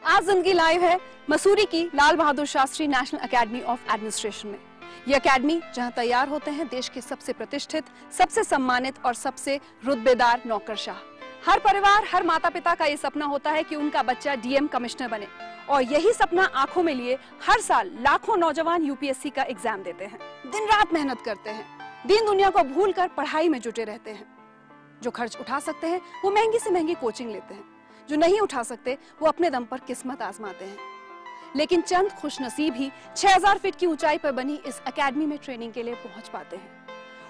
आज जिंदगी लाइव है मसूरी की Lal Bahadur Shastri national academy of administration में। यह एकेडमी जहां तैयार होते हैं देश के सबसे प्रतिष्ठित, सबसे सम्मानित और सबसे रुतबेदार नौकरशाह। हर परिवार, हर माता पिता का ये सपना होता है कि उनका बच्चा डीएम कमिश्नर बने, और यही सपना आंखों में लिए हर साल लाखों नौजवान यूपीएससी का एग्जाम देते हैं, दिन रात मेहनत करते हैं, दीन दुनिया को भूलकर पढ़ाई में जुटे रहते हैं। जो खर्च उठा सकते हैं वो महंगी से महंगी कोचिंग लेते हैं, जो नहीं उठा सकते वो अपने दम पर किस्मत आजमाते हैं। लेकिन चंद खुशनसीब ही 6000 फीट की ऊंचाई पर बनी इस एकेडमी में ट्रेनिंग के लिए पहुंच पाते हैं।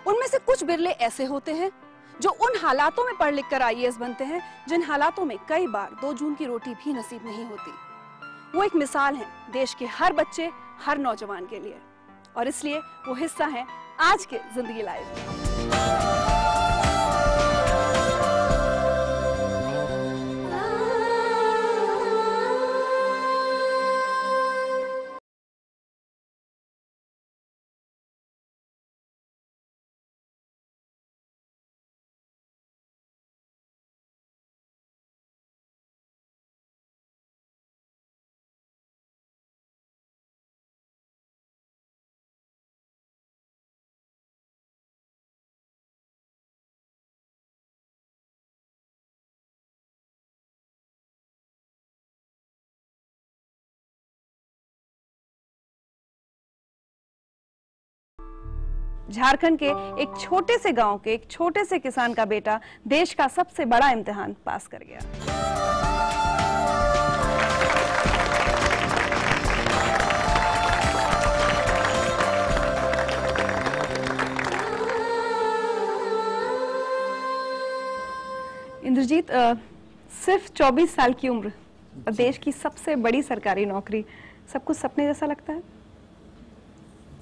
उनमें से कुछ बिरले ऐसे होते हैं जो उन हालातों में पढ़ लिख कर आईएएस बनते हैं जिन हालातों में कई बार 2 जून की रोटी भी नसीब नहीं होती। वो एक मिसाल है देश के हर बच्चे, हर नौजवान के लिए, और इसलिए वो हिस्सा है आज के जिंदगी लाइव। झारखंड के एक छोटे से गांव के एक छोटे से किसान का बेटा देश का सबसे बड़ा इम्तिहान पास कर गया। इंद्रजीत, सिर्फ 24 साल की उम्र और देश की सबसे बड़ी सरकारी नौकरी, सब कुछ सपने जैसा लगता है?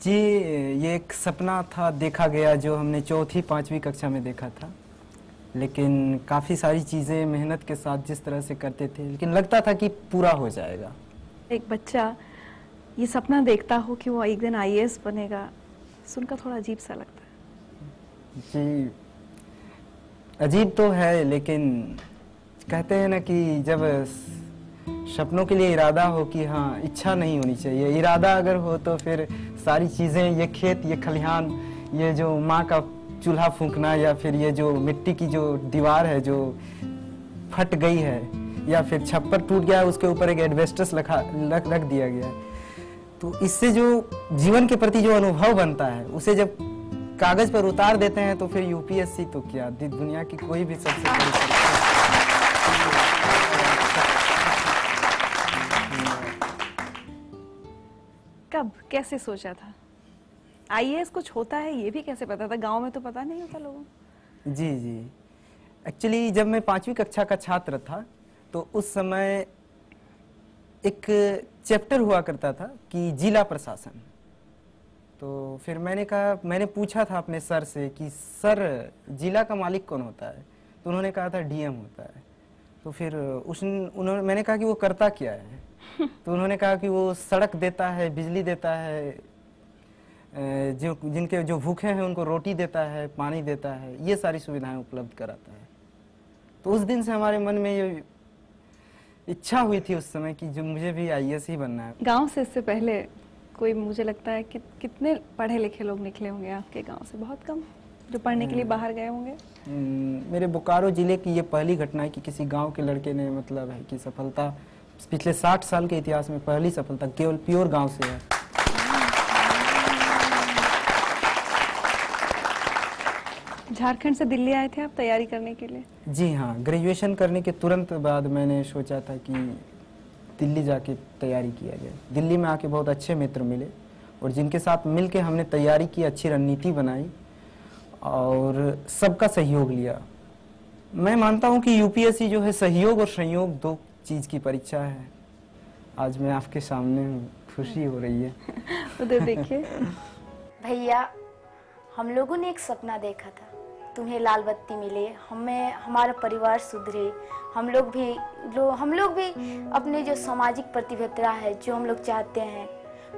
जी, ये एक सपना था, देखा गया, जो हमने 4वीं 5वीं कक्षा में देखा था। लेकिन काफ़ी सारी चीज़ें मेहनत के साथ जिस तरह से करते थे, लेकिन लगता था कि पूरा हो जाएगा। एक बच्चा ये सपना देखता हो कि वो एक दिन आईएएस बनेगा, सुनकर थोड़ा अजीब सा लगता है। जी, अजीब तो है, लेकिन कहते हैं ना कि जब सपनों के लिए इरादा हो कि हाँ, इच्छा नहीं होनी चाहिए, इरादा अगर हो तो फिर सारी चीज़ें, ये खेत, ये खलिहान, ये जो माँ का चूल्हा फूंकना, या फिर ये जो मिट्टी की जो दीवार है जो फट गई है, या फिर छप्पर टूट गया है, उसके ऊपर एक एडवेस्टस रख दिया गया है, तो इससे जो जीवन के प्रति जो अनुभव बनता है, उसे जब कागज पर उतार देते हैं तो फिर यूपीएससी तो क्या, दुनिया की कोई भी सबसे बड़ी कब, कैसे सोचा था आईएएस कुछ होता है? ये भी कैसे पता था? गांव में तो पता नहीं होता लोगों को। जी, एक्चुअली जब मैं 5वीं कक्षा का छात्र था तो उस समय एक चैप्टर हुआ करता था कि जिला प्रशासन। तो फिर मैंने पूछा था अपने सर से कि सर, जिला का मालिक कौन होता है? तो उन्होंने कहा था डीएम होता है। तो फिर मैंने कहा कि वो करता क्या है? तो उन्होंने कहा कि वो सड़क देता है, बिजली देता है, जिनके जो भूखे हैं उनको रोटी देता है, पानी देता है, ये सारी सुविधाएं उपलब्ध कराता है। तो उस दिन से हमारे मन में ये इच्छा हुई थी उस समय कि जो मुझे भी आईएएस ही बनना है। गांव से इससे पहले कोई, मुझे लगता है कि कितने पढ़े लिखे लोग निकले होंगे आपके गांव से? बहुत कम जो पढ़ने के लिए बाहर गए होंगे। मेरे बोकारो जिले की ये पहली घटना है कि किसी गाँव के लड़के ने, मतलब है कि सफलता, पिछले 60 साल के इतिहास में पहली सफलता केवल प्योर गांव से है। झारखंड से दिल्ली आए थे आप तैयारी करने के लिए? जी हाँ, ग्रेजुएशन करने के तुरंत बाद मैंने सोचा था कि दिल्ली जाके तैयारी किया जाए। दिल्ली में आके बहुत अच्छे मित्र मिले और जिनके साथ मिलके हमने तैयारी की, अच्छी रणनीति बनाई और सबका सहयोग लिया। मैं मानता हूँ कि यूपीएससी जो है सहयोग और संयोग 2 चीज की परीक्षा है। आज मैं आपके सामने हूँ, खुशी हो रही है। उधर देखिए। भैया, हम लोगों ने एक सपना देखा था, तुम्हें लाल बत्ती मिले, हमारा परिवार सुधरे, हम लोग भी अपने जो सामाजिक प्रतिबद्धता है, जो हम लोग चाहते हैं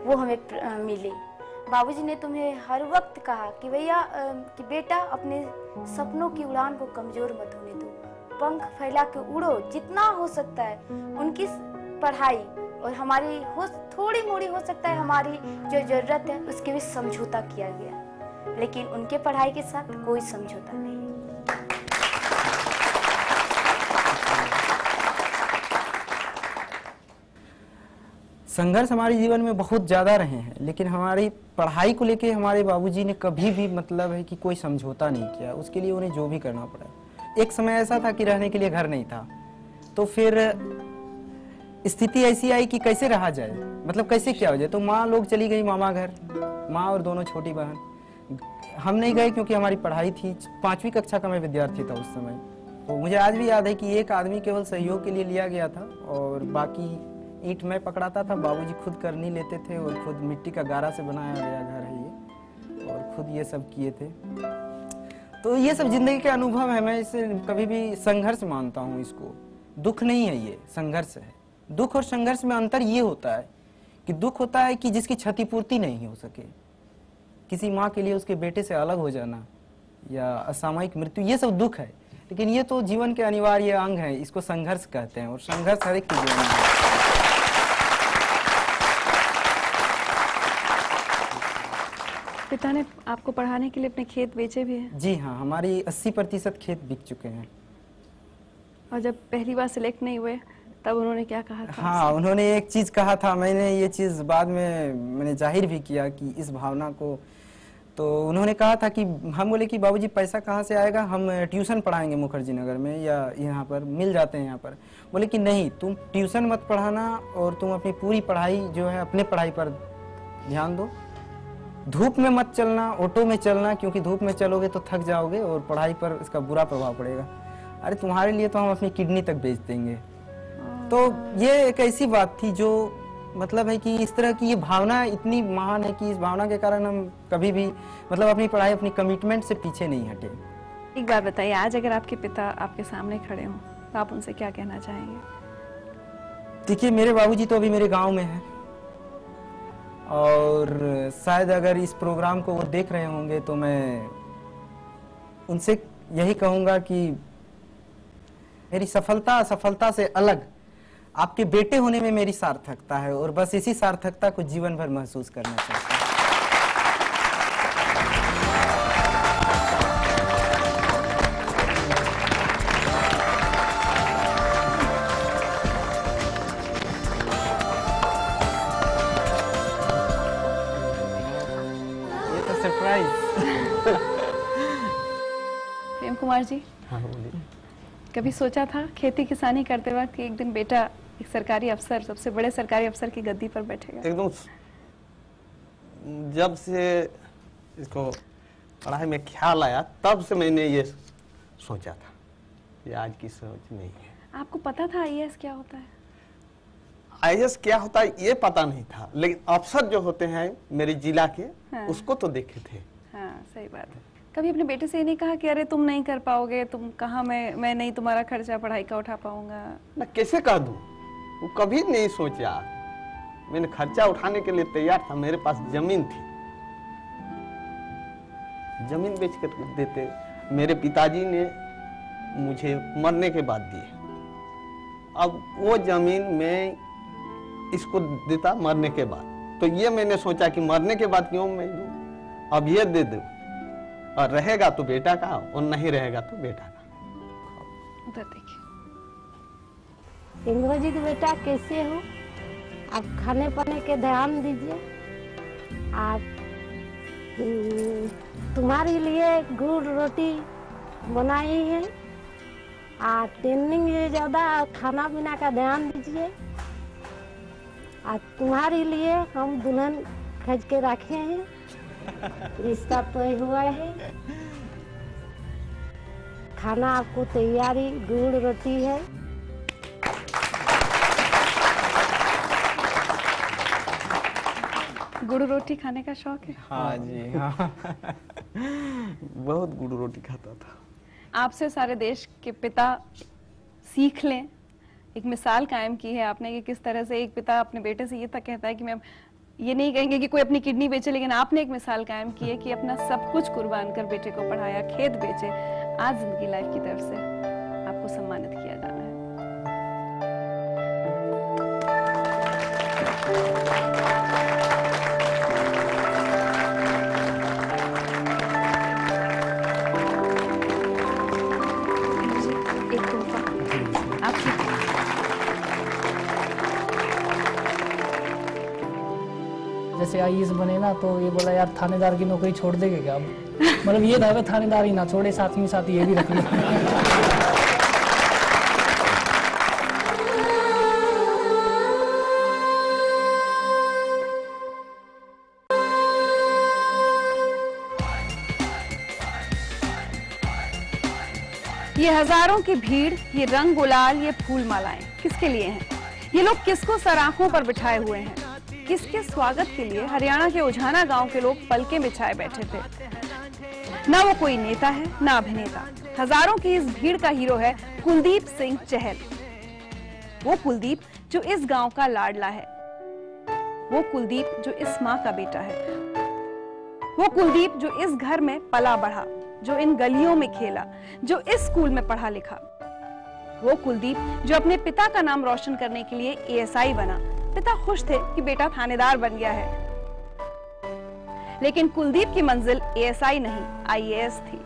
वो हमें मिले। बाबूजी ने तुम्हें हर वक्त कहा कि भैया, कि बेटा, अपने सपनों की उड़ान को कमजोर मत होने दो, पंख फैला के उड़ो, जितना हो सकता है पढ़ाई और हमारी थोड़ी मोड़ी हो सकता है हमारी जो जरूरत है उसके भी समझौता किया गया, लेकिन उनके पढ़ाई के साथ कोई समझौता नहीं। संघर्ष हमारे जीवन में बहुत ज्यादा रहे हैं, लेकिन हमारी पढ़ाई को लेके हमारे बाबूजी ने कभी भी मतलब है कि कोई समझौता नहीं किया। उसके लिए उन्हें जो भी करना पड़ा। एक समय ऐसा था कि रहने के लिए घर नहीं था, तो फिर स्थिति ऐसी आई कि कैसे रहा जाए, मतलब कैसे क्या हो जाए। तो माँ लोग चली गई मामा घर, माँ और दोनों छोटी बहन। हम नहीं गए क्योंकि हमारी पढ़ाई थी। 5वीं कक्षा का मैं विद्यार्थी था उस समय। तो मुझे आज भी याद है कि एक आदमी केवल सहयोग के लिए लिया गया था और बाकी ईंट मैं पकड़ाता था। बाबूजी खुद कर नहीं लेते थे और खुद मिट्टी का गारा से बनाया गया घर है ये, और खुद ये सब किए थे। तो ये सब जिंदगी के अनुभव है। मैं इसे कभी भी संघर्ष मानता हूँ इसको। दुख नहीं है, ये संघर्ष है। दुख और संघर्ष में अंतर ये होता है कि दुख होता है कि जिसकी क्षतिपूर्ति नहीं हो सके, किसी माँ के लिए उसके बेटे से अलग हो जाना या असामयिक मृत्यु, ये सब दुख है। लेकिन ये तो जीवन के अनिवार्य अंग है, इसको संघर्ष कहते हैं और संघर्ष हर एक के जीवन में है। पिता ने आपको पढ़ाने के लिए अपने खेत बेचे भी हैं? जी हाँ, हमारी 80% खेत बिक चुके हैं। और जब पहली बार सिलेक्ट नहीं हुए तब उन्होंने क्या कहा था? हाँ, उन्होंने एक चीज कहा था। मैंने ये चीज बाद में मैंने जाहिर भी किया कि इस भावना को। तो उन्होंने कहा था कि हम बोले कि बाबूजी पैसा कहाँ से आएगा, हम ट्यूशन पढ़ाएंगे मुखर्जी नगर में या यहाँ पर मिल जाते हैं यहाँ पर। बोले कि नहीं, तुम ट्यूशन मत पढ़ाना और तुम अपनी पूरी पढ़ाई जो है अपने पढ़ाई पर ध्यान दो। धूप में मत चलना, ऑटो में चलना, क्योंकि धूप में चलोगे तो थक जाओगे और पढ़ाई पर इसका बुरा प्रभाव पड़ेगा। अरे तुम्हारे लिए तो हम अपनी किडनी तक बेच देंगे। तो ये एक ऐसी बात थी जो मतलब है कि इस तरह की ये भावना इतनी महान है कि इस भावना के कारण हम कभी भी मतलब अपनी पढ़ाई, अपनी कमिटमेंट से पीछे नहीं हटे। एक बात बताइए, आज अगर आपके पिता आपके सामने खड़े हों तो आप उनसे क्या कहना चाहेंगे? देखिए, मेरे बाबूजी तो अभी मेरे गांव में हैं और शायद अगर इस प्रोग्राम को वो देख रहे होंगे तो मैं उनसे यही कहूंगा कि मेरी सफलता से अलग आपके बेटे होने में मेरी सार्थकता है और बस इसी सार्थकता को जीवन भर महसूस करना चाहता हूं। ये तो सरप्राइज। प्रेम कुमार जी, हाँ बोलिए। कभी सोचा था खेती किसानी करते वक्त कि एक दिन बेटा एक सरकारी अफसर, सबसे बड़े सरकारी अफसर की गद्दी पर बैठेगा? एकदम जब से इसको पढ़ाई में ख्याल आया तब से मैंने ये सोचा था, ये आज की सोच नहीं है। आपको पता था आईएएस क्या होता है? आईएएस क्या होता है ये पता नहीं था, लेकिन अफसर जो होते हैं मेरे जिला के, हाँ। उसको तो देखे थे। हाँ, सही बात है। कभी अपने बेटे से ये नहीं कहा कि अरे तुम नहीं कर पाओगे, तुम कहाँ, मैं नहीं तुम्हारा खर्चा पढ़ाई का उठा पाऊंगा? मैं कैसे कह दूं, वो कभी नहीं सोचा। मैंने खर्चा उठाने के लिए तैयार था, मेरे पास जमीन थी, जमीन बेच कर देते। मेरे पिताजी ने मुझे मरने के बाद दी, अब वो जमीन मैं इसको देता मरने के बाद। तो ये मैंने सोचा कि मरने के बाद क्यों मैं दूं, अब ये दे दूं, और रहेगा तो बेटा का और नहीं रहेगा तो बेटा का। उधर देखिए। इंद्र जी के बेटा कैसे हो? आप खाने पाने के ध्यान दीजिए। आप तुम्हारे लिए गुड़ रोटी बनाई है। आप ट्रेनिंग ज़्यादा खाना पीना का ध्यान दीजिए। आज तुम्हारे लिए हम दुल्हन खज के रखे हैं, रिश्ता तय हुआ है। खाना आपको तैयारी गुड़ रोटी है। गुड़ रोटी खाने का शौक है? हाँ जी, हाँ। बहुत गुड़ रोटी खाता था। आपसे सारे देश के पिता सीख लें, एक मिसाल कायम की है आपने कि किस तरह से एक पिता अपने बेटे से ये तक कहता है कि मैं ये नहीं कहेंगे कि कोई अपनी किडनी बेचे, लेकिन आपने एक मिसाल कायम की है कि अपना सब कुछ कुर्बान कर बेटे को पढ़ाया, खेत बेचे। आज जिंदगी लाइफ की तरफ से आपको सम्मानित किया जाना है। एक तोहफा आपकी। जैसे आईएएस बने ना तो ये बोला यार थानेदार की नौकरी छोड़ देंगे क्या अब? मतलब ये था कि थानेदार ही ना छोड़े, साथ में साथ ये भी रख लिया। ये हजारों की भीड़, ये रंग गुलाल, ये फूल मालाएं किसके लिए हैं? ये लोग किसको सराखों पर बिठाए हुए हैं? किसके स्वागत के लिए हरियाणा के उझाना गांव के लोग पलकें बिछाए बैठे थे? ना वो कोई नेता है, ना अभिनेता। हजारों की इस भीड़ का हीरो है कुलदीप सिंह चहल। वो कुलदीप जो इस गांव का लाडला है, वो कुलदीप जो इस माँ का बेटा है, वो कुलदीप जो इस घर में पला बढ़ा, जो इन गलियों में खेला, जो इस स्कूल में पढ़ा लिखा। वो कुलदीप जो अपने पिता का नाम रोशन करने के लिए एएसआई बना। पिता खुश थे कि बेटा थानेदार बन गया है, लेकिन कुलदीप की मंजिल एएसआई नहीं, आईएएस थी।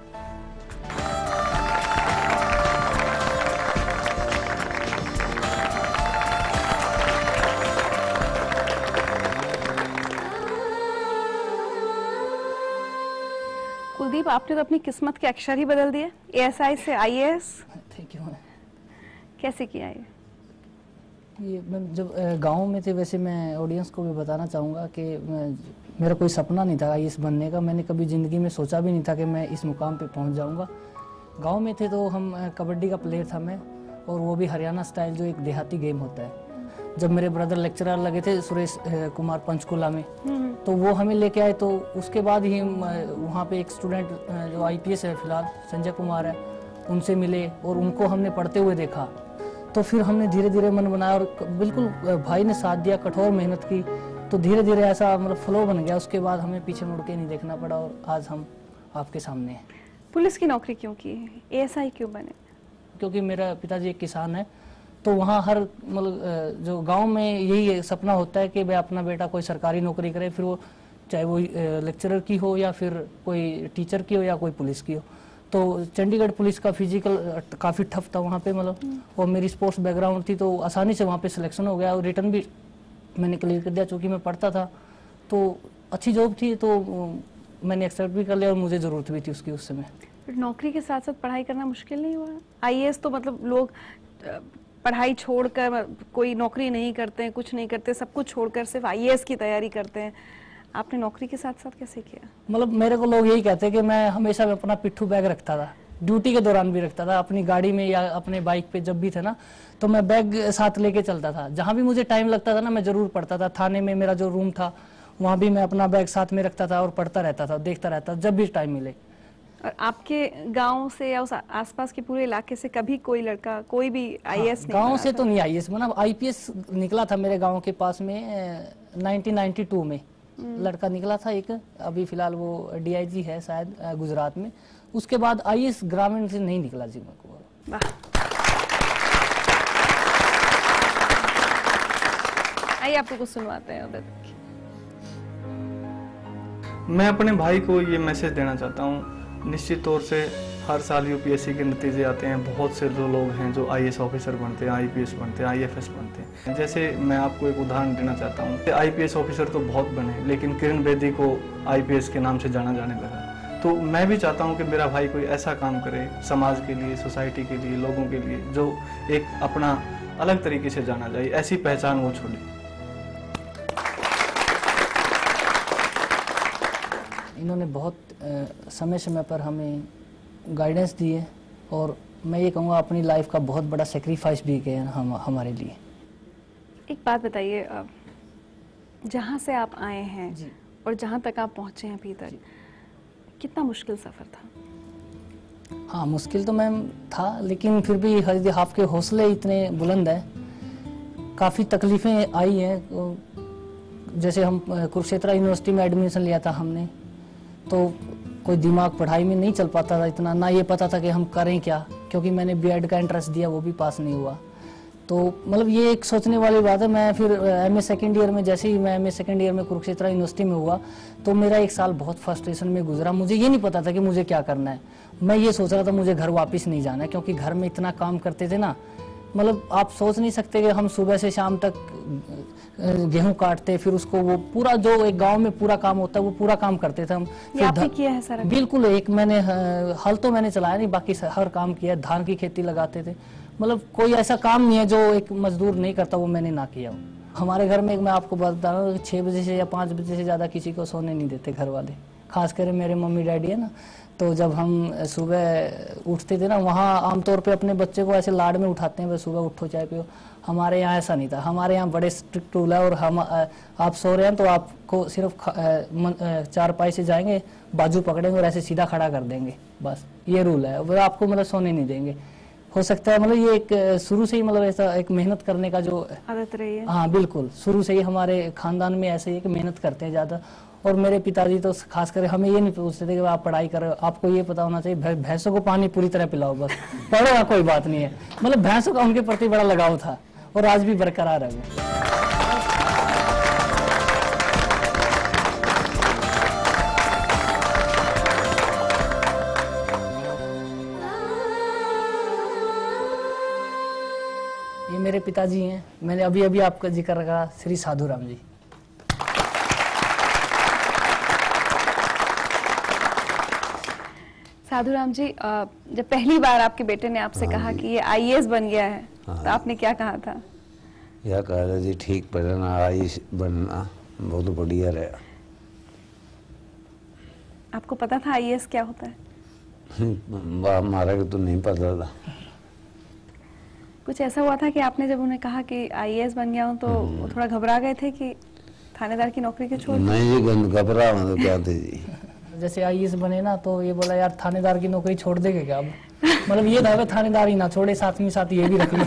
कुलदीप, आपने तो अपनी किस्मत के अक्षर ही बदल दिए, एएसआई से आईएएस। Thank you. कैसे किया ये मैं जब गांव में थे, वैसे मैं ऑडियंस को भी बताना चाहूँगा कि मेरा कोई सपना नहीं था आईएएस बनने का। मैंने कभी ज़िंदगी में सोचा भी नहीं था कि मैं इस मुकाम पे पहुंच जाऊंगा। गांव में थे तो हम कबड्डी का प्लेयर था मैं, और वो भी हरियाणा स्टाइल, जो एक देहाती गेम होता है। जब मेरे ब्रदर लेक्चरर लगे थे सुरेश कुमार पंचकुला में, तो वो हमें लेके आए। तो उसके बाद ही वहाँ पे एक स्टूडेंट जो आईपीएस है फिलहाल, संजय कुमार है, उनसे मिले और उनको हमने पढ़ते हुए देखा। तो फिर हमने धीरे धीरे मन बनाया और बिल्कुल भाई ने साथ दिया, कठोर मेहनत की, तो धीरे धीरे ऐसा मतलब फ्लो बन गया। उसके बाद हमें पीछे मुड़ के नहीं देखना पड़ा और आज हम आपके सामने हैं। पुलिस की नौकरी क्यों की, एएसआई क्यों बने? क्योंकि मेरा पिताजी एक किसान है, तो वहाँ हर मतलब जो गांव में यही सपना होता है कि भाई अपना बेटा कोई सरकारी नौकरी करे, फिर वो चाहे वो लेक्चरर की हो या फिर कोई टीचर की हो या कोई पुलिस की हो। तो चंडीगढ़ पुलिस का फिजिकल काफ़ी टफ था वहाँ पे मतलब, और मेरी स्पोर्ट्स बैकग्राउंड थी तो आसानी से वहाँ पे सिलेक्शन हो गया और रिटर्न भी मैंने क्लियर कर दिया। चूँकि मैं पढ़ता था तो अच्छी जॉब थी, तो मैंने एक्सेप्ट भी कर लिया और मुझे ज़रूरत भी थी उसकी उस समय। नौकरी के साथ साथ पढ़ाई करना मुश्किल नहीं हुआ? आईएएस तो मतलब लोग पढ़ाई छोड़कर कोई नौकरी नहीं करते हैं, कुछ नहीं करते, सब कुछ छोड़कर सिर्फ आईएएस की तैयारी करते हैं। आपने नौकरी के साथ साथ कैसे किया? मतलब मेरे को लोग यही कहते हैं कि मैं हमेशा अपना पिट्ठू बैग रखता था, ड्यूटी के दौरान भी रखता था, अपनी गाड़ी में या अपने बाइक पे जब भी थे ना, तो मैं बैग साथ लेके चलता था। जहाँ भी मुझे टाइम लगता था ना, मैं जरूर पढ़ता था। थाने में मेरा जो रूम था वहाँ भी मैं अपना बैग साथ में रखता था और पढ़ता रहता था, देखता रहता जब भी टाइम मिले। और आपके गांव से या उस आसपास के पूरे इलाके से कभी कोई लड़का, कोई भी आईएएस नहीं? गांव से तो नहीं आईएएस, मतलब आईपीएस निकला था मेरे गांव के पास में 1992 में लड़का निकला था एक, अभी फिलहाल वो डीआईजी है शायद गुजरात में। उसके बाद आईएएस ग्रामीण से नहीं निकला जी मेरे को। आइए आपको कुछ सुनवाते हैं उधर। मैं अपने भाई को ये मैसेज देना चाहता हूँ, निश्चित तौर से हर साल यूपीएससी के नतीजे आते हैं। बहुत से जो लोग हैं जो आईएएस ऑफिसर बनते हैं, आईपीएस बनते हैं, आईएफएस बनते हैं। जैसे मैं आपको एक उदाहरण देना चाहता हूँ, आईपीएस ऑफिसर तो बहुत बने, लेकिन किरण बेदी को आईपीएस के नाम से जाना जाने लगा। तो मैं भी चाहता हूँ कि मेरा भाई कोई ऐसा काम करे समाज के लिए, सोसाइटी के लिए, लोगों के लिए, जो एक अपना अलग तरीके से जाना जाए, ऐसी पहचान वो छोड़े। इन्होंने बहुत समय समय पर हमें गाइडेंस दी है, और मैं ये कहूँगा अपनी लाइफ का बहुत बड़ा सेक्रीफाइस भी किया हमारे लिए। एक बात बताइए, जहाँ से आप आए हैं जी। और जहाँ तक आप पहुँचे हैं अभी तक, कितना मुश्किल सफ़र था? हाँ, मुश्किल तो मैम था, लेकिन फिर भी हर आपके हौसले इतने बुलंद हैं। काफ़ी तकलीफ़ें आई हैं। जैसे हम कुरुक्षेत्र यूनिवर्सिटी में एडमिशन लिया था हमने, तो कोई दिमाग पढ़ाई में नहीं चल पाता था इतना, ना ये पता था कि हम करें क्या, क्योंकि मैंने बीएड का एंट्रेंस दिया वो भी पास नहीं हुआ। तो मतलब ये एक सोचने वाली बात है। मैं फिर एमए सेकेंड ईयर में, जैसे ही मैं एमए सेकेंड ईयर में कुरुक्षेत्र यूनिवर्सिटी में हुआ, तो मेरा एक साल बहुत फ्रस्ट्रेशन में गुजरा। मुझे ये नहीं पता था कि मुझे क्या करना है। मैं ये सोच रहा था मुझे घर वापस नहीं जाना है, क्योंकि घर में इतना काम करते थे ना, मतलब आप सोच नहीं सकते कि हम सुबह से शाम तक गेहूं काटते, फिर उसको वो पूरा जो एक गांव में पूरा काम होता है वो पूरा काम करते थे हम। ये आपने किया है सारा? बिल्कुल, एक मैंने हल तो मैंने चलाया नहीं, बाकी हर काम किया। धान की खेती लगाते थे, मतलब कोई ऐसा काम नहीं है जो एक मजदूर नहीं करता वो मैंने ना किया हो। हमारे घर में मैं आपको बता रहा हूँ 6 बजे से या 5 बजे से ज़्यादा किसी को सोने नहीं देते घर वाले, खास कर मेरे मम्मी डैडी है ना। तो जब हम सुबह उठते थे ना, वहाँ आमतौर पे अपने बच्चे को ऐसे लाड में उठाते हैं, बस सुबह उठो चाय पियो। हमारे यहाँ ऐसा नहीं था। हमारे यहाँ बड़े स्ट्रिक्ट रूल है, और हम आप सो रहे हैं तो आपको सिर्फ चारपाई से जाएंगे, बाजू पकड़ेंगे और ऐसे सीधा खड़ा कर देंगे, बस ये रूल है। वो आपको मतलब सोने नहीं देंगे। हो सकता है मतलब ये एक शुरू से ही मतलब ऐसा एक मेहनत करने का जो आदत रही है। हाँ बिल्कुल, शुरू से ही हमारे खानदान में ऐसे ही है कि मेहनत करते हैं ज़्यादा। और मेरे पिताजी तो खास कर हमें ये नहीं पूछते थे कि आप पढ़ाई कर रहे हो, आपको ये पता होना चाहिए भैंसों को पानी पूरी तरह पिलाओ, बस पढ़ो ना कोई बात नहीं है। मतलब भैंसों का उनके प्रति बड़ा लगाव था, और आज भी बरकरार है वो। ये मेरे पिताजी हैं, मैंने अभी अभी आपका जिक्र करा, श्री साधुराम जी। साधुराम जी, जब पहली बार आपके बेटे ने आपसे कहा कि ये आईएएस बन गया है, तो आपने क्या कहा था? यह कहा था जी ठीक पढ़ना, आईएएस बनना बहुत बढ़िया रहा। आपको पता था आईएएस क्या होता है? हमारा को तो नहीं पता था। कुछ ऐसा हुआ था कि आपने जब उन्हें कहा कि आईएएस बन गया हूँ तो वो थोड़ा घबरा गए थे कि थानेदार की नौकरी के छोड़? नहीं जी, घबरा तो क्या थे जी। जैसे आईएएस बने ना, तो ये बोला यार थानेदार की नौकरी छोड़ देंगे क्या अब? मतलब ये था थानेदार ही ना छोड़े, साथ में साथ ये भी रख लो।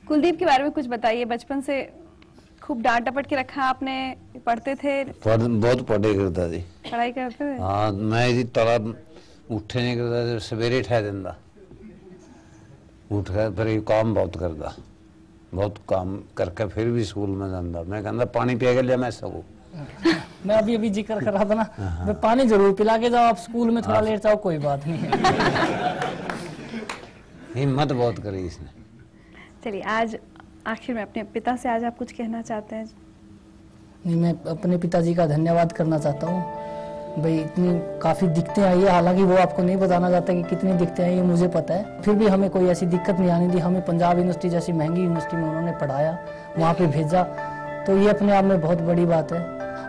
कुलदीप के बारे में कुछ बताइए। बचपन से खूब डांट डपट के रखा आपने, पढ़ते थे? बहुत पढ़े करता जी, पढ़ाई करते थे? हाँ, मैं जी तला उठे नहीं करता, सवेरे ठह देंदा, उठ कर फिर काम बहुत करता, बहुत काम करके फिर भी स्कूल में जाता। मैं कहता पानी पिया के लिया मैं सबको। मैं अभी अभी जिक्र कर रहा था ना, मैं पानी जरूर पिला के जाओ, आप स्कूल में थोड़ा लेट जाओ, कोई बात नहीं है। हिम्मत बहुत करी इसने। चलिए, आज आखिर में अपने पिता से आज आप कुछ कहना चाहते हैं? नहीं, मैं अपने पिताजी का धन्यवाद करना चाहता हूँ। भाई इतनी काफ़ी दिक्कतें आई है, हालांकि वो आपको नहीं बताना चाहता कि कितनी दिक्कतें आई, ये मुझे पता है। फिर भी हमें कोई ऐसी दिक्कत नहीं आनी दी। हमें पंजाब यूनिवर्सिटी जैसी महंगी यूनिवर्सिटी में उन्होंने पढ़ाया, वहाँ पे भेजा, तो ये अपने आप में बहुत बड़ी बात है।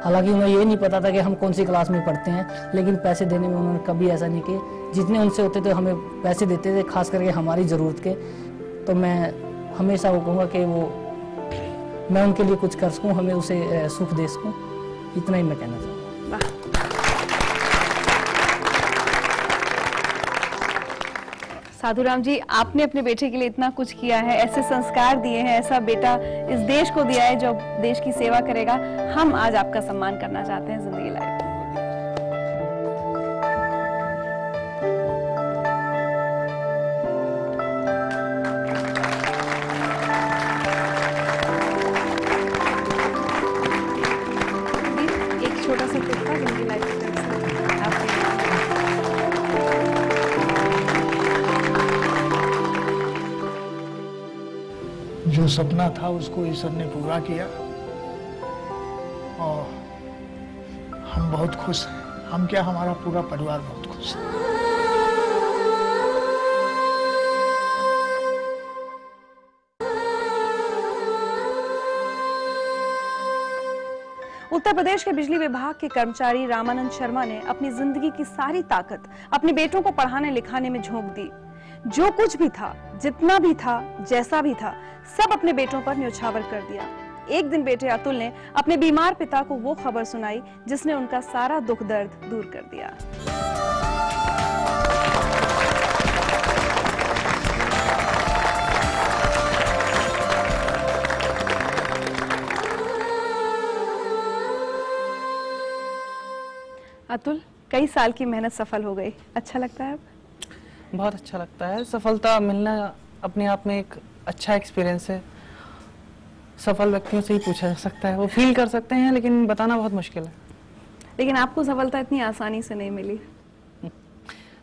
हालांकि उन्हें ये नहीं पता था कि हम कौन सी क्लास में पढ़ते हैं, लेकिन पैसे देने में उन्होंने कभी ऐसा नहीं किया। जितने उनसे होते थे हमें पैसे देते थे, खास करके हमारी ज़रूरत के। तो मैं हमेशा वो कहूँगा कि वो मैं उनके लिए कुछ कर सकूँ, हमें उसे सुख दे सकूँ, इतना ही मैं कहना चाहूँगा। साधुराम जी, आपने अपने बेटे के लिए इतना कुछ किया है, ऐसे संस्कार दिए हैं, ऐसा बेटा इस देश को दिया है जो देश की सेवा करेगा। हम आज आपका सम्मान करना चाहते हैं जिंदगी लाइफ। एक छोटा सा तोहफा जिंदगी लाइफ की तरफ से आपके जो सपना था उसको ईश्वर ने पूरा किया और हम बहुत खुश हैं। हम क्या, हमारा पूरा परिवार बहुत खुश है। उत्तर प्रदेश के बिजली विभाग के कर्मचारी रामानंद शर्मा ने अपनी जिंदगी की सारी ताकत अपने बेटों को पढ़ाने लिखाने में झोंक दी। जो कुछ भी था, जितना भी था, जैसा भी था, सब अपने बेटों पर न्यौछावर कर दिया। एक दिन बेटे अतुल ने अपने बीमार पिता को वो खबर सुनाई जिसने उनका सारा दुख दर्द दूर कर दिया। अतुल, कई साल की मेहनत सफल हो गई, अच्छा लगता है अब? बहुत अच्छा लगता है। सफलता मिलना अपने आप में एक अच्छा एक्सपीरियंस है। सफल व्यक्तियों से ही पूछा जा सकता है, वो फील कर सकते हैं, लेकिन बताना बहुत मुश्किल है। लेकिन आपको सफलता इतनी आसानी से नहीं मिली।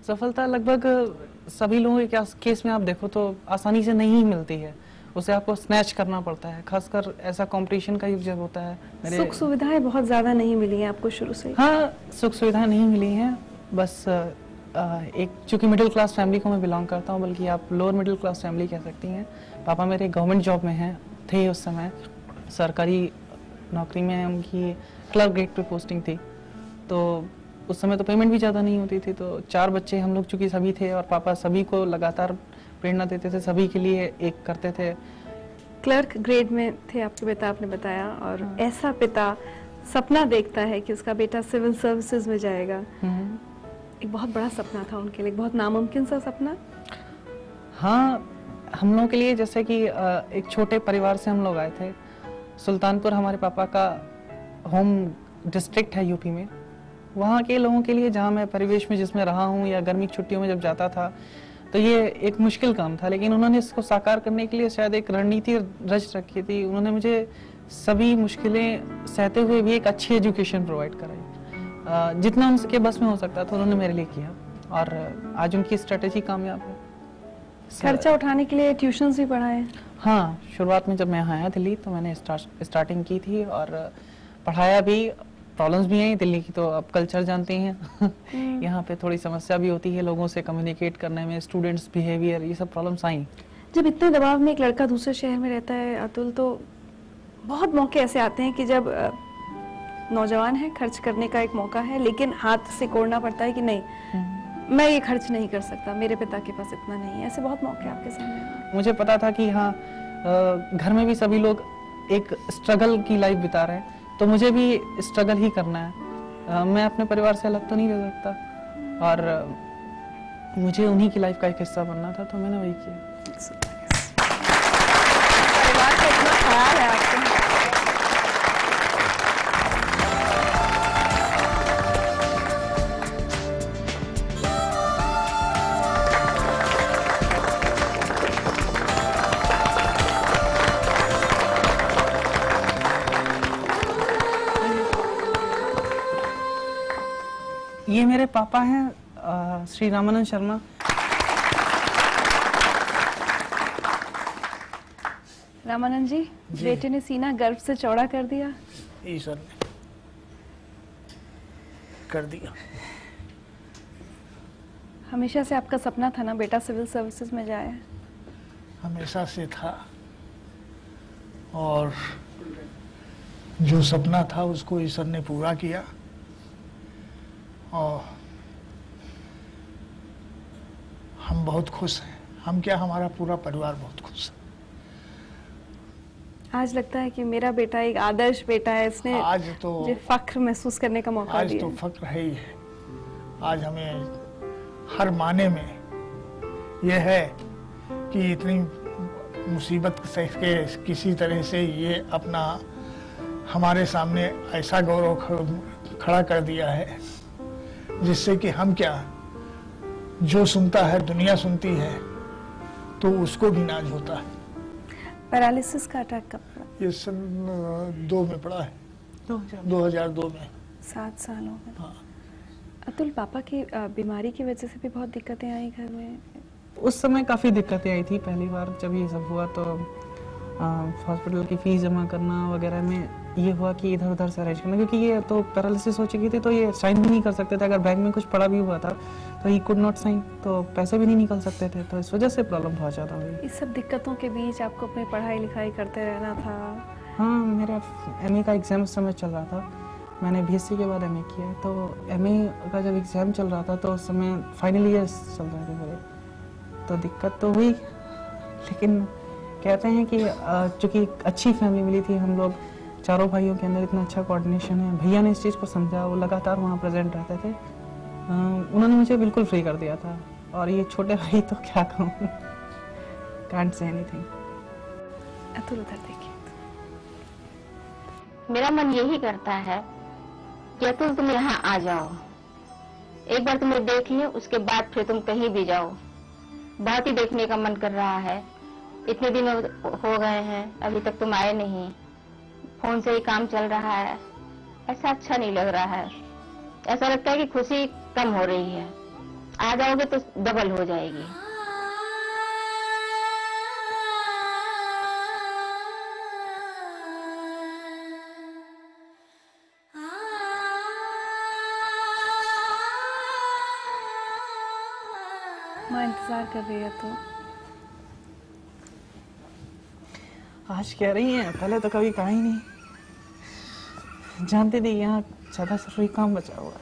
सफलता लगभग सभी लोगों के केस में आप देखो तो आसानी से नहीं मिलती है, उसे आपको स्नैच करना पड़ता है, खासकर ऐसा कंपटीशन का युग जब होता है। सुख सुविधाएं बहुत ज्यादा नहीं मिली हैं आपको शुरू से? हाँ, सुख सुविधाएं नहीं मिली हैं, बस एक चूंकि मिडिल क्लास फैमिली को मैं बिलोंग करता हूँ, बल्कि आप लोअर मिडिल क्लास फैमिली कह सकती हैं। पापा मेरे गवर्नमेंट जॉब में हैं, थे उस समय, सरकारी नौकरी में उनकी क्लर्क ग्रेड पे पोस्टिंग थी। तो उस समय तो पेमेंट भी ज़्यादा नहीं होती थी, तो 4 बच्चे हम लोग चूँकि सभी थे, और पापा सभी को लगातार प्रेरणा देते थे, सभी के लिए एक करते थे। क्लर्क ग्रेड में थे आपके पिता, आपने बताया, और ऐसा पिता सपना देखता है कि उसका बेटा सिविल सर्विसेज में जाएगा, एक बहुत बड़ा सपना था उनके लिए, बहुत नामुमकिन सा सपना। हाँ, हम लोगों के लिए, जैसे कि एक छोटे परिवार से हम लोग आए थे। सुल्तानपुर हमारे पापा का होम डिस्ट्रिक्ट है यूपी में। वहाँ के लोगों के लिए, जहाँ मैं परिवेश में जिसमें रहा हूँ, या गर्मी की छुट्टियों में जब जाता था, तो ये एक मुश्किल काम था, लेकिन उन्होंने इसको साकार करने के लिए शायद एक रणनीति रच रखी थी। उन्होंने मुझे सभी मुश्किलें सहते हुए भी एक अच्छी एजुकेशन प्रोवाइड कराई। जितना उनके बस में हो सकता था उन्होंने मेरे लिए किया, और आज उनकी स्ट्रेटेजी कामयाब है। खर्चा उठाने के लिए ट्यूशन्स भी पढ़ाए? हाँ, शुरुआत में जब मैं यहाँ आया दिल्ली तो मैंने स्टार्टिंग की थी और पढ़ाया भी। प्रॉब्लम्स भी आई दिल्ली की, तो आप कल्चर जानते हैं यहाँ पे थोड़ी समस्या भी होती है लोगों से कम्युनिकेट करने में, स्टूडेंट्स बिहेवियर, ये सब प्रॉब्लम्स आई। जब इतने दबाव में एक लड़का दूसरे शहर में रहता है अतुल, तो बहुत मौके ऐसे आते हैं कि जब नौजवान है, खर्च करने का एक मौका है, लेकिन हाथ से कोड़ना पड़ता है कि नहीं, मैं ये खर्च नहीं कर सकता, मेरे पिता के पास इतना नहीं है। ऐसे बहुत मौके आपके सामने? मुझे पता था कि हाँ, घर में भी सभी लोग एक स्ट्रगल की लाइफ बिता रहे हैं, तो मुझे भी स्ट्रगल ही करना है। मैं अपने परिवार से अलग तो नहीं रह सकता, और मुझे उन्हीं की लाइफ का एक हिस्सा बनना था, तो मैंने वही किया। परिवार का इतना ख्याल है आपको। ये मेरे पापा हैं, श्री रामानंद शर्मा। रामानंद जी, बेटे ने सीना गर्व से चौड़ा कर दिया। ईश्वर ने कर दिया। हमेशा से आपका सपना था ना बेटा सिविल सर्विसेज में जाए? हमेशा से था, और जो सपना था उसको ईश्वर ने पूरा किया। और हम बहुत खुश हैं। हम क्या, हमारा पूरा परिवार बहुत खुश है। आज लगता है कि मेरा बेटा एक आदर्श बेटा है, इसने आज तो मुझे फख्र महसूस करने का मौका आज दिया। तो फख्र है ही है। आज हमें हर माने में यह है कि इतनी मुसीबत से के किसी तरह से ये अपना हमारे सामने ऐसा गौरव खड़ा कर दिया है, जिससे कि हम क्या, जो सुनता है, दुनिया सुनती है, तो उसको भी नाज होता है। पैरालिसिस का अटैक कब पड़ा? ये सन 2 में पड़ा है, 2002 में। 7 साल हो गए। हाँ। अतुल, पापा की बीमारी की वजह से भी बहुत दिक्कतें आई घर में? उस समय काफ़ी दिक्कतें आई थी। पहली बार जब ये सब हुआ तो हॉस्पिटल की फीस जमा करना वगैरह में ये हुआ कि इधर उधर से अरेंज करना, क्योंकि ये तो पैरालिसिस हो चुकी थी तो ये साइन भी नहीं कर सकते थे। अगर बैंक में कुछ पड़ा भी हुआ था तो ही कुड नॉट साइन, तो पैसे भी नहीं निकल सकते थे, तो इस वजह से प्रॉब्लम बहुत ज़्यादा हुई। इस सब दिक्कतों के बीच आपको अपनी पढ़ाई लिखाई करते रहना था? हाँ, मेरा MA का एग्ज़ाम उस समय चल रहा था। मैंने BSc के बाद MA किया, तो MA का जब एग्ज़ाम चल रहा था तो उस समय फाइनल ईयर्स चल रहे थे मेरे, तो दिक्कत तो हुई। लेकिन कहते हैं कि चूँकि अच्छी फैमिली मिली थी, हम लोग चारों भाइयों के अंदर इतना अच्छा कोऑर्डिनेशन है। भैया ने इस चीज़ को समझा, वो लगातार वहाँ प्रेजेंट रहते थे। उन्होंने मुझे बिल्कुल फ्री कर दिया था, और ये छोटे भाई तो क्या कहूँ, कांट से एनीथिंग। अतुल, उधर देखिए। मेरा मन यही करता है कि अतुल तुम यहाँ आ जाओ, एक बार तुम्हें देख लियो, उसके बाद फिर तुम कहीं भी जाओ। बहुत ही देखने का मन कर रहा है। इतने दिन हो गए हैं, अभी तक तुम आए नहीं। फोन से ही काम चल रहा है, ऐसा अच्छा नहीं लग रहा है। ऐसा लगता है कि खुशी कम हो रही है। आ जाओगे तो डबल हो जाएगी। माँ इंतजार कर रही है तो आज कह रही हैं, पहले तो कभी कहा ही नहीं। जानते नहीं यहाँ ज्यादा जरूरी काम बचा हुआ है,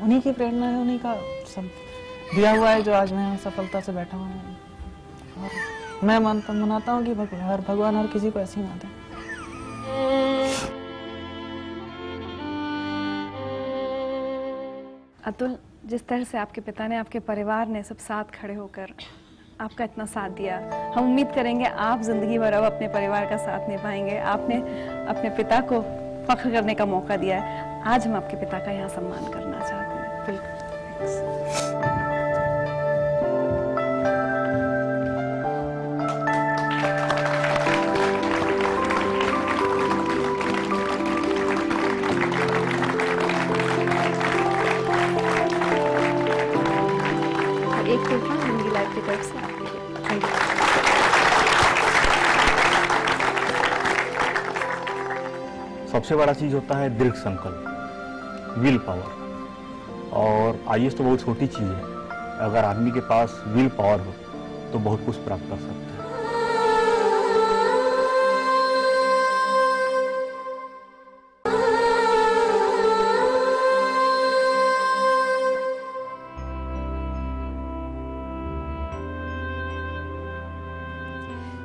उन्हीं की प्रेरणा है, उन्हीं का सब दिया हुआ है जो आज मैं सफलता से बैठा हुआ हूँ। और मैं मनाता हूँ कि भगवान हर किसी को ऐसे ही ना दे। अतुल, जिस तरह से आपके पिता ने, आपके परिवार ने सब साथ खड़े होकर आपका इतना साथ दिया, हम उम्मीद करेंगे आप जिंदगी भर अब अपने परिवार का साथ निभाएंगे। आपने अपने पिता को फख्र करने का मौका दिया है। आज हम आपके पिता का यहाँ सम्मान करना चाहते हैं। बिल्कुल। एक तोहफा जिंदगी लाइफ की तरफ से आपके लिए। Thank you. सबसे बड़ा चीज होता है दृढ़ संकल्प, विल पावर। और आईएएस तो बहुत छोटी चीज है, अगर आदमी के पास विल पावर हो तो बहुत कुछ प्राप्त कर सकता है।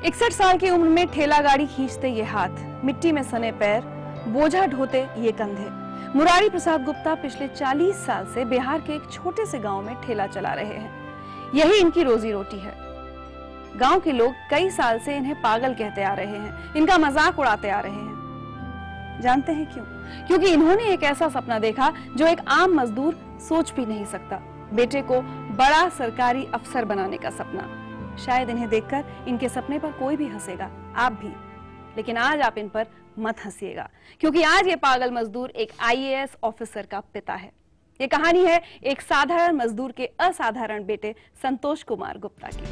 इकसठ साल की उम्र में ठेला गाड़ी खींचते ये हाथ, मिट्टी में सने पैर, बोझा ढोते ये कंधे। मुरारी प्रसाद गुप्ता पिछले 40 साल से बिहार के एक छोटे से गांव में ठेला चला रहे हैं। यही इनकी रोजी रोटी है। गांव के लोग कई साल से इन्हें पागल कहते आ रहे हैं, इनका मजाक उड़ाते आ रहे हैं। जानते हैं क्यों? क्योंकि इन्होंने एक ऐसा सपना देखा जो एक आम मजदूर सोच भी नहीं सकता। बेटे को बड़ा सरकारी अफसर बनाने का सपना। शायद इन्हें देखकर इनके सपने पर कोई भी हंसेगा, आप भी। लेकिन आज आप इन पर मत हंसिएगा, क्योंकि आज ये पागल मजदूर एक आईएएस ऑफिसर का पिता है। ये कहानी है एक साधारण मजदूर के असाधारण बेटे संतोष कुमार गुप्ता की।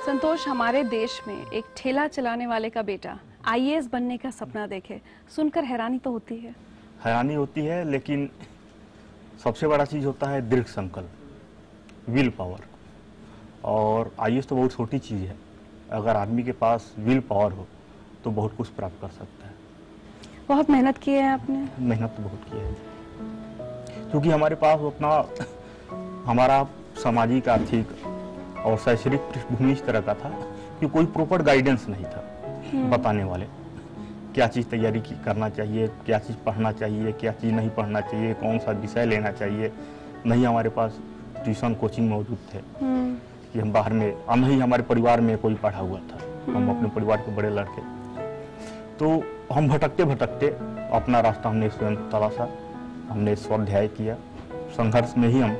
संतोष, हमारे देश में एक ठेला चलाने वाले का बेटा आईएएस बनने का सपना देखे, सुनकर हैरानी तो होती है। हैरानी होती है, लेकिन सबसे बड़ा चीज होता है दृढ़ संकल्प, विल पावर। और आईएएस तो बहुत छोटी चीज है, अगर आदमी के पास विल पावर हो तो बहुत कुछ प्राप्त कर सकता है। बहुत मेहनत की है आपने? मेहनत तो बहुत की है, क्योंकि हमारे पास अपना हमारा सामाजिक, आर्थिक और शैक्षणिक पृष्ठभूमि इस तरह का था कि कोई प्रॉपर गाइडेंस नहीं था बताने वाले, क्या चीज़ तैयारी करना चाहिए, क्या चीज़ पढ़ना चाहिए, क्या चीज़ नहीं पढ़ना चाहिए, कौन सा विषय लेना चाहिए। नहीं हमारे पास ट्यूशन कोचिंग मौजूद थे कि हम बाहर में, नहीं हमारे परिवार में कोई पढ़ा हुआ था, हम अपने परिवार के बड़े लड़के। तो हम भटकते भटकते अपना रास्ता हमने स्वयं तलाशा, हमने स्वाध्याय किया। संघर्ष में ही हम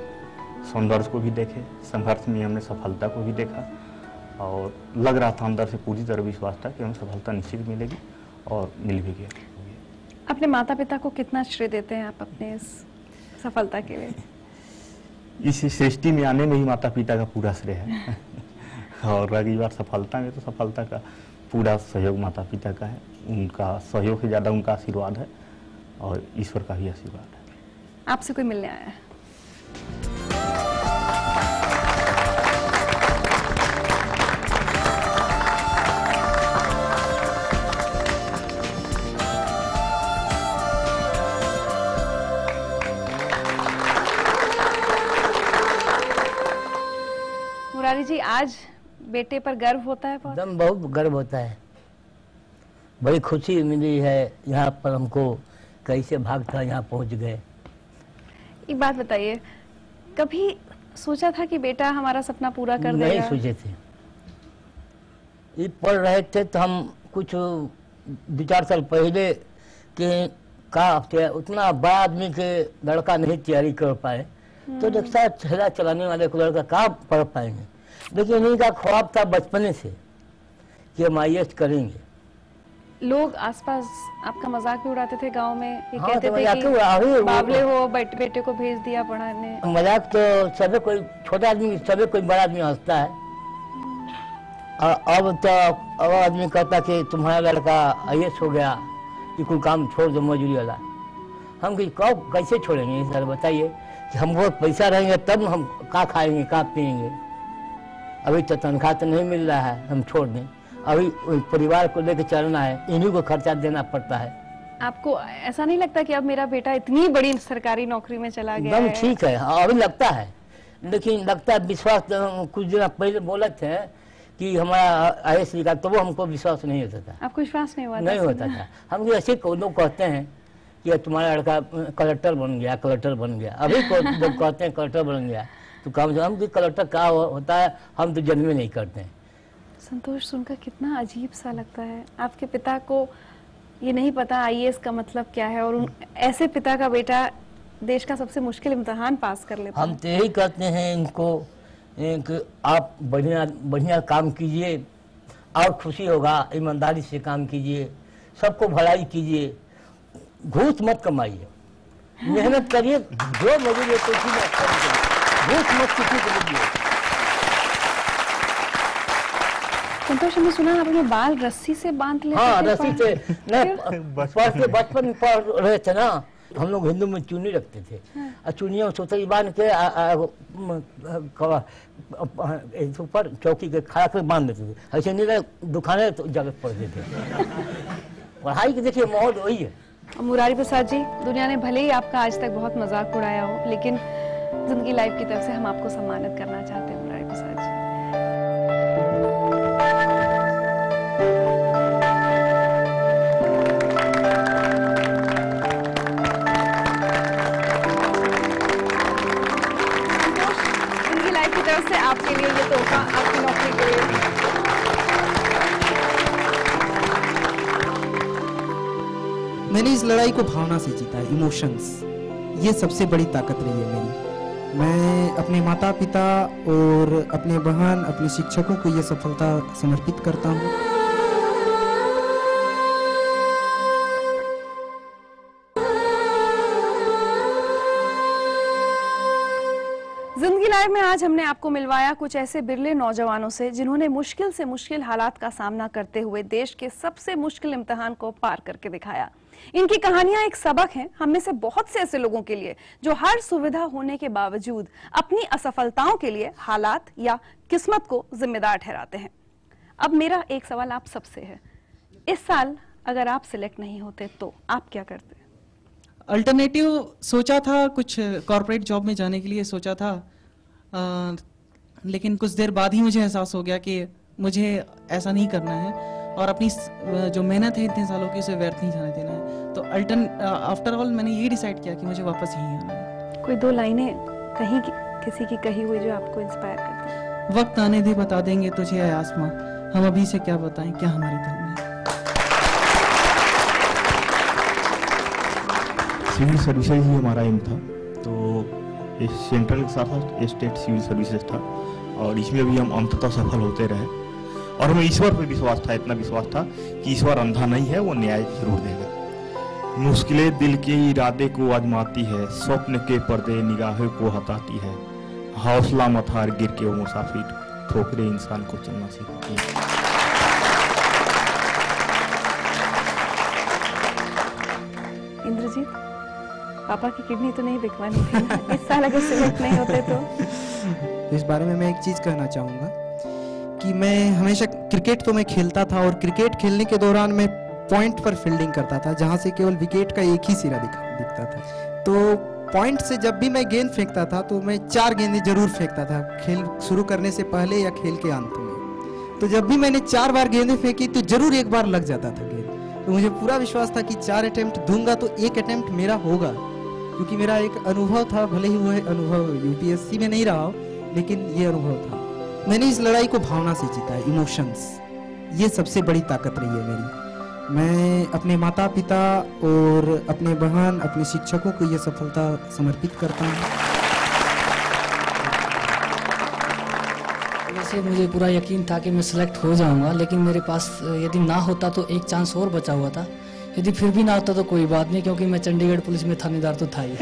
सौंदर्य को भी देखे, संघर्ष में हमने सफलता को भी देखा, और लग रहा था अंदर से पूरी तरह विश्वास था कि हमें सफलता निश्चित मिलेगी, और मिल भी गया। अपने माता पिता को कितना श्रेय देते हैं आप अपने इस सफलता के लिए? इस सृष्टि में आने में ही माता पिता का पूरा श्रेय है। और रही बात सफलता में, तो सफलता का पूरा सहयोग माता पिता का है। उनका सहयोग से ज़्यादा उनका आशीर्वाद है, और ईश्वर का भी आशीर्वाद है। आपसे कोई मिलने आया है? मुरारी जी, आज बेटे पर गर्व होता है? बहुत गर्व होता है, बड़ी खुशी मिली है। यहाँ पर हमको कैसे भागता यहाँ पहुँच गए। एक बात बताइए, कभी सोचा था कि बेटा हमारा सपना पूरा कर देगा? नहीं सोचे थे। ये पढ़ रहे थे तो हम कुछ 2-4 साल पहले के का उतना बड़ा आदमी के लड़का नहीं तैयारी कर पाए, तो रिक्शा ठेला चलाने वाले को लड़का कहाँ पढ़ पाएंगे। लेकिन इनका ख्वाब था बचपने से कि हम IAS करेंगे। लोग आसपास आपका मजाक भी उड़ाते थे गांव में, ये हाँ, कहते तो थे मजाक कि बाबले हो, बेटे को भेज दिया पढ़ाने। मजाक तो सभी कोई छोटा आदमी, सभी कोई बड़ा आदमी हंसता है। अब तो अब आदमी कहता कि तुम्हारा लड़का IAS हो गया, कि कोई काम छोड़ दो मजदूरी वाला। हम कब कैसे छोड़ेंगे सर, बताइए कि हमको पैसा रहेंगे तब हम क्या खाएंगे, क्या पिएंगे। अभी तो तनख्वाह तो नहीं मिल रहा है, हम छोड़ दें। अभी परिवार को लेकर चलना है, इन्हीं को खर्चा देना पड़ता है। आपको ऐसा नहीं लगता कि अब मेरा बेटा इतनी बड़ी सरकारी नौकरी में चला गया एकदम है? ठीक है, अभी लगता है, लेकिन लगता है विश्वास। कुछ दिन पहले बोले थे कि हमारा IAS निकाल, तो वो हमको विश्वास नहीं होता था। आपको विश्वास नहीं हुआ? नहीं होता था। हम ऐसे लोग कहते हैं कि तुम्हारा लड़का कलेक्टर बन गया, कलेक्टर बन गया। अभी लोग कहते हैं कलेक्टर बन गया, तो काम हम कि कलेक्टर क्या होता है हम तो जन्म में नहीं करते हैं। संतोष, सुनकर कितना अजीब सा लगता है। आपके पिता को ये नहीं पता IAS का मतलब क्या है, और ऐसे पिता का बेटा देश का सबसे मुश्किल इम्तिहान पास कर लेता है। हम तो यही कहते हैं इनको कि आप बढ़िया बढ़िया काम कीजिए और खुशी होगा, ईमानदारी से काम कीजिए, सबको भलाई कीजिए, घूस मत कमाइए, मेहनत करिए, जो मजदूरी है कोई घूस मत किसी को दीजिए। संतोष, हमने सुना आपने बाल रस्सी से बांध लेते हाँ, थे? रस्सी से बचपन में पढ़ रहे थे ना, हम लोग हिंदू में चुन्नी रखते थे। और चुनिया सोतरी बांध के ऊपर चौकी के खड़ा कर बांध देते थे। ऐसे नहीं दुकानें तो जगह पढ़ते थे। पढ़ाई के देखिए माहौल वही है। मुरारी प्रसाद जी, दुनिया ने भले ही आपका आज तक बहुत मजाक उड़ाया हो, लेकिन जिंदगी लाइव की तरफ से हम आपको सम्मानित करना चाहते हैं। मुरारी प्रसाद जी, जिंदगी लाइव की तरफ से आपके लिए ये तोहफा, आपकी नौकरी के लिए। मैंने इस लड़ाई को भावना से जीता है, इमोशंस। ये सबसे बड़ी ताकत रही है मेरी। मैं अपने माता पिता और अपने बहन, अपने शिक्षकों को ये सफलता समर्पित करता हूँ। जिंदगी लाइव में आज हमने आपको मिलवाया कुछ ऐसे बिरले नौजवानों से जिन्होंने मुश्किल से मुश्किल हालात का सामना करते हुए देश के सबसे मुश्किल इम्तिहान को पार करके दिखाया। इनकी कहानियां एक सबक हैं हम में से बहुत से ऐसे लोगों के लिए जो हर सुविधा होने के बावजूद अपनी असफलताओं के लिए हालात या किस्मत को जिम्मेदार ठहराते हैं। अब मेरा एक सवाल आप सबसे है, इस साल अगर आप सिलेक्ट नहीं होते तो आप क्या करते? अल्टरनेटिव सोचा था, कुछ कॉर्पोरेट जॉब में जाने के लिए सोचा था, लेकिन कुछ देर बाद ही मुझे एहसास हो गया कि मुझे ऐसा नहीं करना है और अपनी जो मेहनत है इतने सालों की उसे व्यर्थ नहीं जाने देना है। तो आफ्टर ऑल मैंने ये डिसाइड किया कि मुझे वापस यहीं आना है। कोई दो लाइनें कहीं किसी की कही हुई जो आपको इंस्पायर करती है? वक्त आने दे बता देंगे तुझे ऐ आसमां, हम अभी से क्या बताएं क्या हमारे दिल में। सिविल सर्विसेज ही हमारा एम था, तो सेंट्रल के साथ साथ स्टेट सिविल सर्विसेज था और इसमें भी हम अंततः सफल होते रहे। और हमें ईश्वर पे विश्वास था, इतना विश्वास था कि ईश्वर अंधा नहीं है, वो न्याय जरूर देगा। मुश्किलें दिल के इरादे को आजमाती है, स्वप्न के पर्दे निगाहों को हटाती है, हौसला मत हार गिर के वो मुसाफिर, ठोकरे इंसान को चलना सिखाती है। इंद्रजीत, पापा की किडनी तो नहीं बिकवानी थी ना? इस साल अगर सिलेक्ट नहीं होते तो? इस बारे में मैं एक चीज कहना चाहूंगा कि मैं हमेशा क्रिकेट तो मैं खेलता था और क्रिकेट खेलने के दौरान मैं पॉइंट पर फील्डिंग करता था जहां से केवल विकेट का एक ही सिरा दिखता था। तो पॉइंट से जब भी मैं गेंद फेंकता था तो मैं 4 गेंदें जरूर फेंकता था, खेल शुरू करने से पहले या खेल के अंत में। तो जब भी मैंने 4 बार गेंदें फेंकी तो जरूर एक बार लग जाता था गेंद। तो मुझे पूरा विश्वास था कि 4 अटेम्प्ट दूंगा तो एक अटेम्प्ट मेरा होगा। क्योंकि मेरा एक अनुभव था, भले ही वो अनुभव यूपीएससी में नहीं रहा हो, लेकिन ये अनुभव था। मैंने इस लड़ाई को भावना से जीता है, इमोशंस। ये सबसे बड़ी ताकत रही है मेरी। मैं अपने माता पिता और अपने बहन, अपने शिक्षकों को ये सफलता समर्पित करता हूँ। वैसे मुझे पूरा यकीन था कि मैं सिलेक्ट हो जाऊंगा, लेकिन मेरे पास यदि ना होता तो एक चांस और बचा हुआ था। यदि फिर भी ना होता तो कोई बात नहीं, क्योंकि मैं चंडीगढ़ पुलिस में थानेदार तो था ही।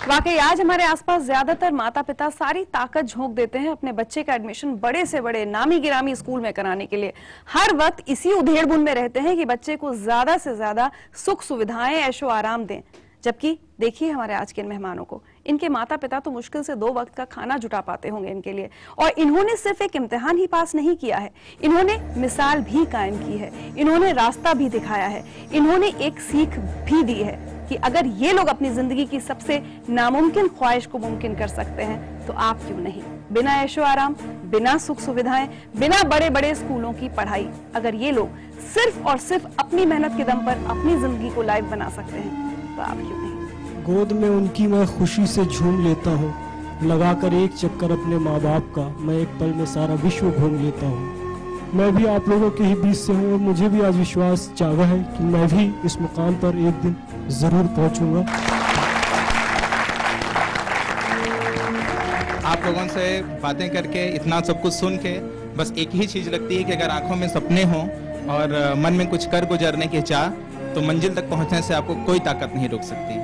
वाकई आज हमारे आसपास ज्यादातर माता पिता सारी ताकत झोंक देते हैं अपने बच्चे का एडमिशन बड़े से बड़े नामी गिरामी स्कूल में कराने के लिए। हर वक्त इसी उधेड़-बुन में रहते हैं कि बच्चे को ज्यादा से ज्यादा सुख सुविधाएं, ऐशो आराम दें। जबकि देखिए हमारे आज के मेहमानों को, इनके माता पिता तो मुश्किल से 2 वक्त का खाना जुटा पाते होंगे इनके लिए, और इन्होंने सिर्फ एक इम्तिहान ही पास नहीं किया है, इन्होंने मिसाल भी कायम की है, इन्होंने रास्ता भी दिखाया है, इन्होंने एक सीख भी दी है कि अगर ये लोग अपनी जिंदगी की सबसे नामुमकिन ख्वाहिश को मुमकिन कर सकते हैं तो आप क्यों नहीं। बिना ऐशो आराम, बिना सुख सुविधाएं, बिना बड़े बड़े स्कूलों की पढ़ाई, अगर ये लोग सिर्फ और सिर्फ अपनी मेहनत के दम पर अपनी जिंदगी को लाइव बना सकते हैं तो आप क्यों नहीं। गोद में उनकी मैं खुशी से झूम लेता हूँ, लगाकर एक चक्कर अपने माँ बाप का, मैं एक पल में सारा विश्व घूम लेता हूँ। मैं भी आप लोगों के ही बीच से हूँ और मुझे भी आज विश्वास जागा है कि मैं भी इस मुकाम पर एक दिन जरूर पहुँचूंगा। आप लोगों से बातें करके, इतना सब कुछ सुन के बस एक ही चीज़ लगती है कि अगर आंखों में सपने हों और मन में कुछ कर गुजरने की चाह, तो मंजिल तक पहुंचने से आपको कोई ताकत नहीं रोक सकती।